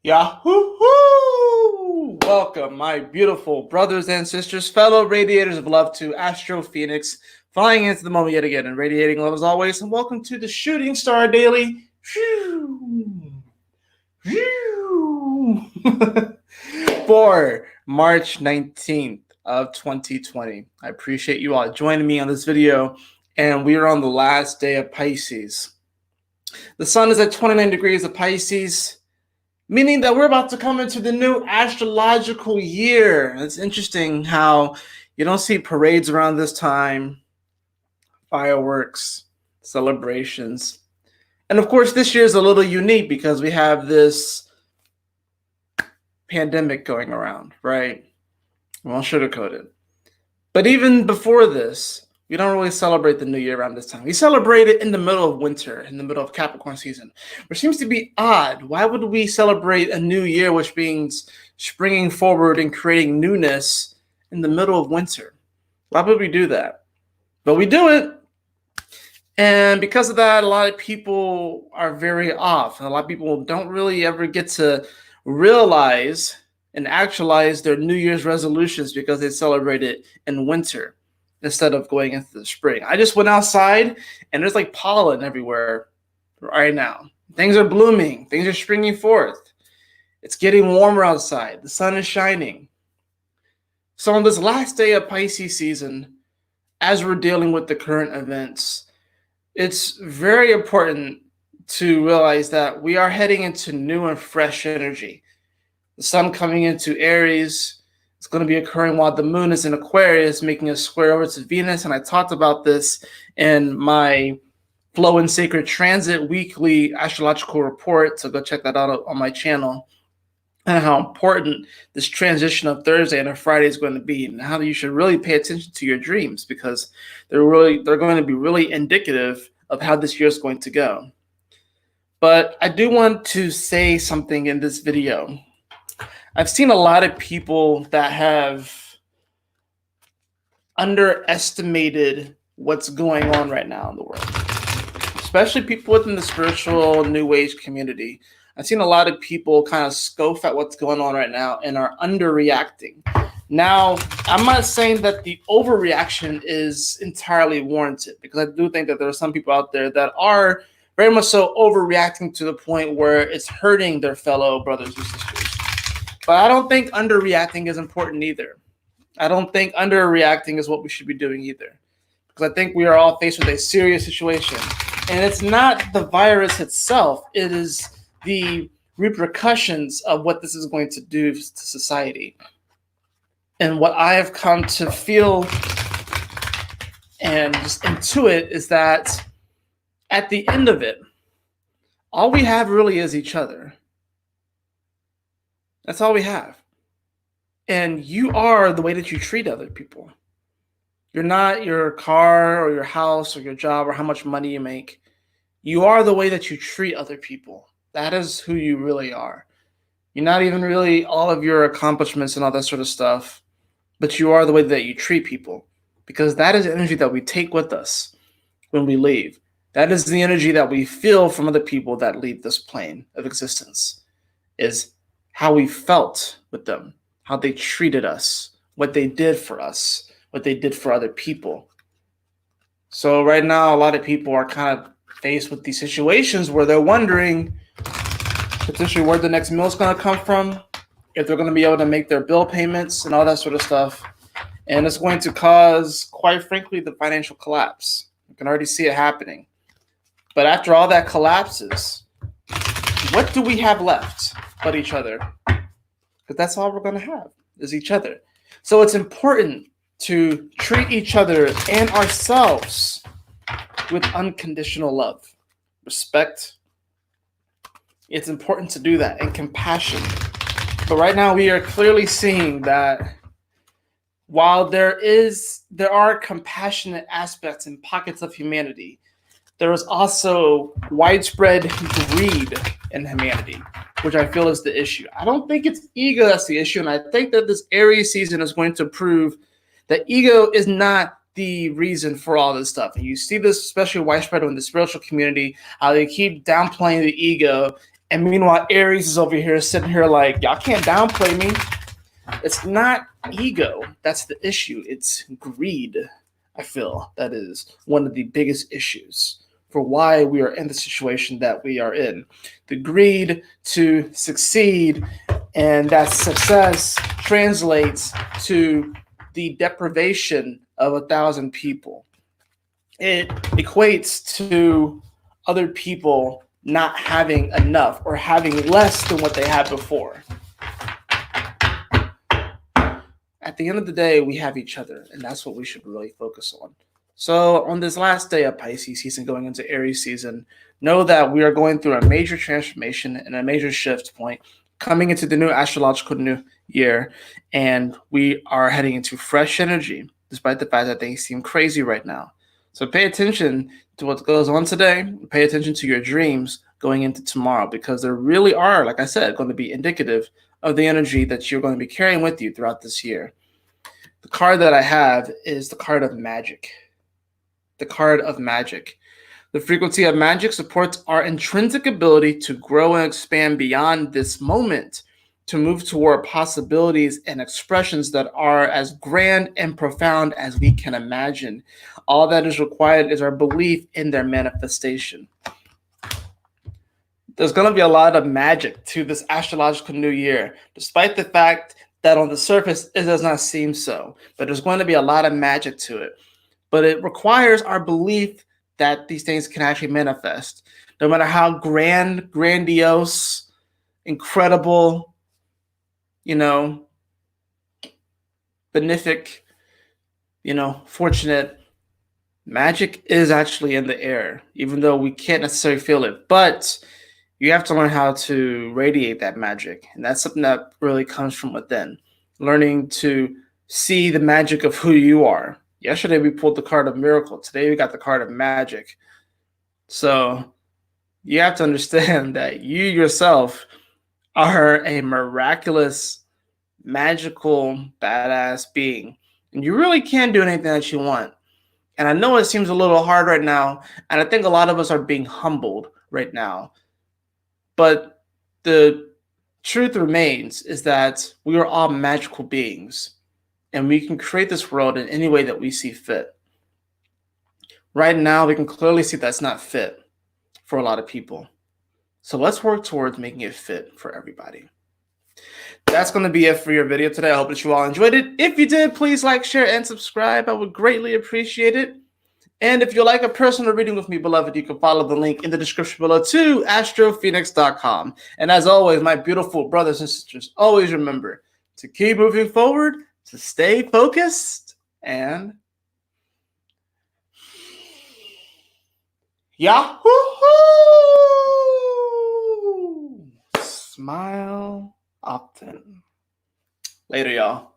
Yahoo! Welcome, my beautiful brothers and sisters, fellow radiators of love, to Astro Fenixx, flying into the moment yet again and radiating love as always. And welcome to the Shooting Star Daily. For March 19th of 2020. I appreciate you all joining me on this video, and we are on the last day of Pisces. The sun is at 29 degrees of Pisces, meaning that we're about to come into the new astrological year. It's interesting how you don't see parades around this time, fireworks, celebrations. And of course, this year is a little unique because we have this pandemic going around, right? We won't sugarcoat it. But even before this, we don't really celebrate the new year around this time. We celebrate it in the middle of winter, in the middle of Capricorn season, which seems to be odd. Why would we celebrate a new year, which means springing forward and creating newness, in the middle of winter? Why would we do that? But we do it. And because of that, a lot of people are very off. And a lot of people don't really ever get to realize and actualize their New Year's resolutions because they celebrate it in winter instead of going into the spring. I just went outside and there's like pollen everywhere right now. Things are blooming. Things are springing forth. It's getting warmer outside. The sun is shining. So on this last day of Pisces season, as we're dealing with the current events, it's very important to realize that we are heading into new and fresh energy. The sun coming into Aries, it's going to be occurring while the moon is in Aquarius, making a square over to Venus. And I talked about this in my Flow and Sacred Transit weekly astrological report. So go check that out on my channel. And how important this transition of Thursday and of Friday is going to be, and how you should really pay attention to your dreams, because they're going to be really indicative of how this year is going to go. But I do want to say something in this video. I've seen a lot of people that have underestimated what's going on right now in the world, especially people within the spiritual New Age community. I've seen a lot of people kind of scoff at what's going on right now and are underreacting. Now, I'm not saying that the overreaction is entirely warranted, because I do think that there are some people out there that are very much so overreacting to the point where it's hurting their fellow brothers and sisters. But I don't think underreacting is important either. I don't think underreacting is what we should be doing either, because I think we are all faced with a serious situation. And it's not the virus itself. It is the repercussions of what this is going to do to society. And what I have come to feel and just intuit is that at the end of it, all we have really is each other. That's all we have. And you are the way that you treat other people. You're not your car or your house or your job or how much money you make. You are the way that you treat other people. That is who you really are. You're not even really all of your accomplishments and all that sort of stuff, but you are the way that you treat people, because that is the energy that we take with us when we leave. That is the energy that we feel from other people that leave this plane of existence, is how we felt with them, how they treated us, what they did for us, what they did for other people. So right now, a lot of people are kind of faced with these situations where they're wondering potentially where the next meal is going to come from, if they're going to be able to make their bill payments and all that sort of stuff. And it's going to cause, quite frankly, the financial collapse. You can already see it happening. But after all that collapses, what do we have left but each other? Because that's all we're going to have is each other. So it's important to treat each other and ourselves with unconditional love, respect. It's important to do that, and compassion. But right now we are clearly seeing that while there are compassionate aspects and pockets of humanity, there is also widespread greed in humanity, which I feel is the issue. I don't think it's ego that's the issue, and I think that this Aries season is going to prove that ego is not the reason for all this stuff. And you see this especially widespread in the spiritual community, how they keep downplaying the ego And meanwhile, Aries is over here sitting here like, y'all can't downplay me. It's not ego. That's the issue. It's greed. I feel that is one of the biggest issues for why we are in the situation that we are in. The greed to succeed, and that success translates to the deprivation of 1,000 people. It equates to other people not having enough or having less than what they had before. At the end of the day, we have each other, and that's what we should really focus on. So on this last day of Pisces season, going into Aries season, know that we are going through a major transformation and a major shift point coming into the new astrological new year, and we are heading into fresh energy, despite the fact that things seem crazy right now. So pay attention to what goes on today. Pay attention to your dreams going into tomorrow, because there really are, like I said, going to be indicative of the energy that you're going to be carrying with you throughout this year. The card that I have is the card of magic. The card of magic. The frequency of magic supports our intrinsic ability to grow and expand beyond this moment, to move toward possibilities and expressions that are as grand and profound as we can imagine. All that is required is our belief in their manifestation. There's going to be a lot of magic to this astrological new year, despite the fact that on the surface it does not seem so. But there's going to be a lot of magic to it. But it requires our belief that these things can actually manifest. No matter how grandiose, incredible, benefic, fortunate, magic is actually in the air, even though we can't necessarily feel it. But you have to learn how to radiate that magic. And that's something that really comes from within. Learning to see the magic of who you are. Yesterday, we pulled the card of miracle. Today, we got the card of magic. So you have to understand that you yourself are a miraculous, magical, badass being. And you really can do anything that you want. And I know it seems a little hard right now. And I think a lot of us are being humbled right now. But the truth remains is that we are all magical beings, and we can create this world in any way that we see fit. Right now, we can clearly see that's not fit for a lot of people. So let's work towards making it fit for everybody. That's going to be it for your video today. I hope that you all enjoyed it. If you did, please like, share, and subscribe. I would greatly appreciate it. And if you'd like a personal reading with me, beloved, you can follow the link in the description below to astrofenixx.com. And as always, my beautiful brothers and sisters, always remember to keep moving forward, to stay focused, and Yahoo! Smile often. Later, y'all.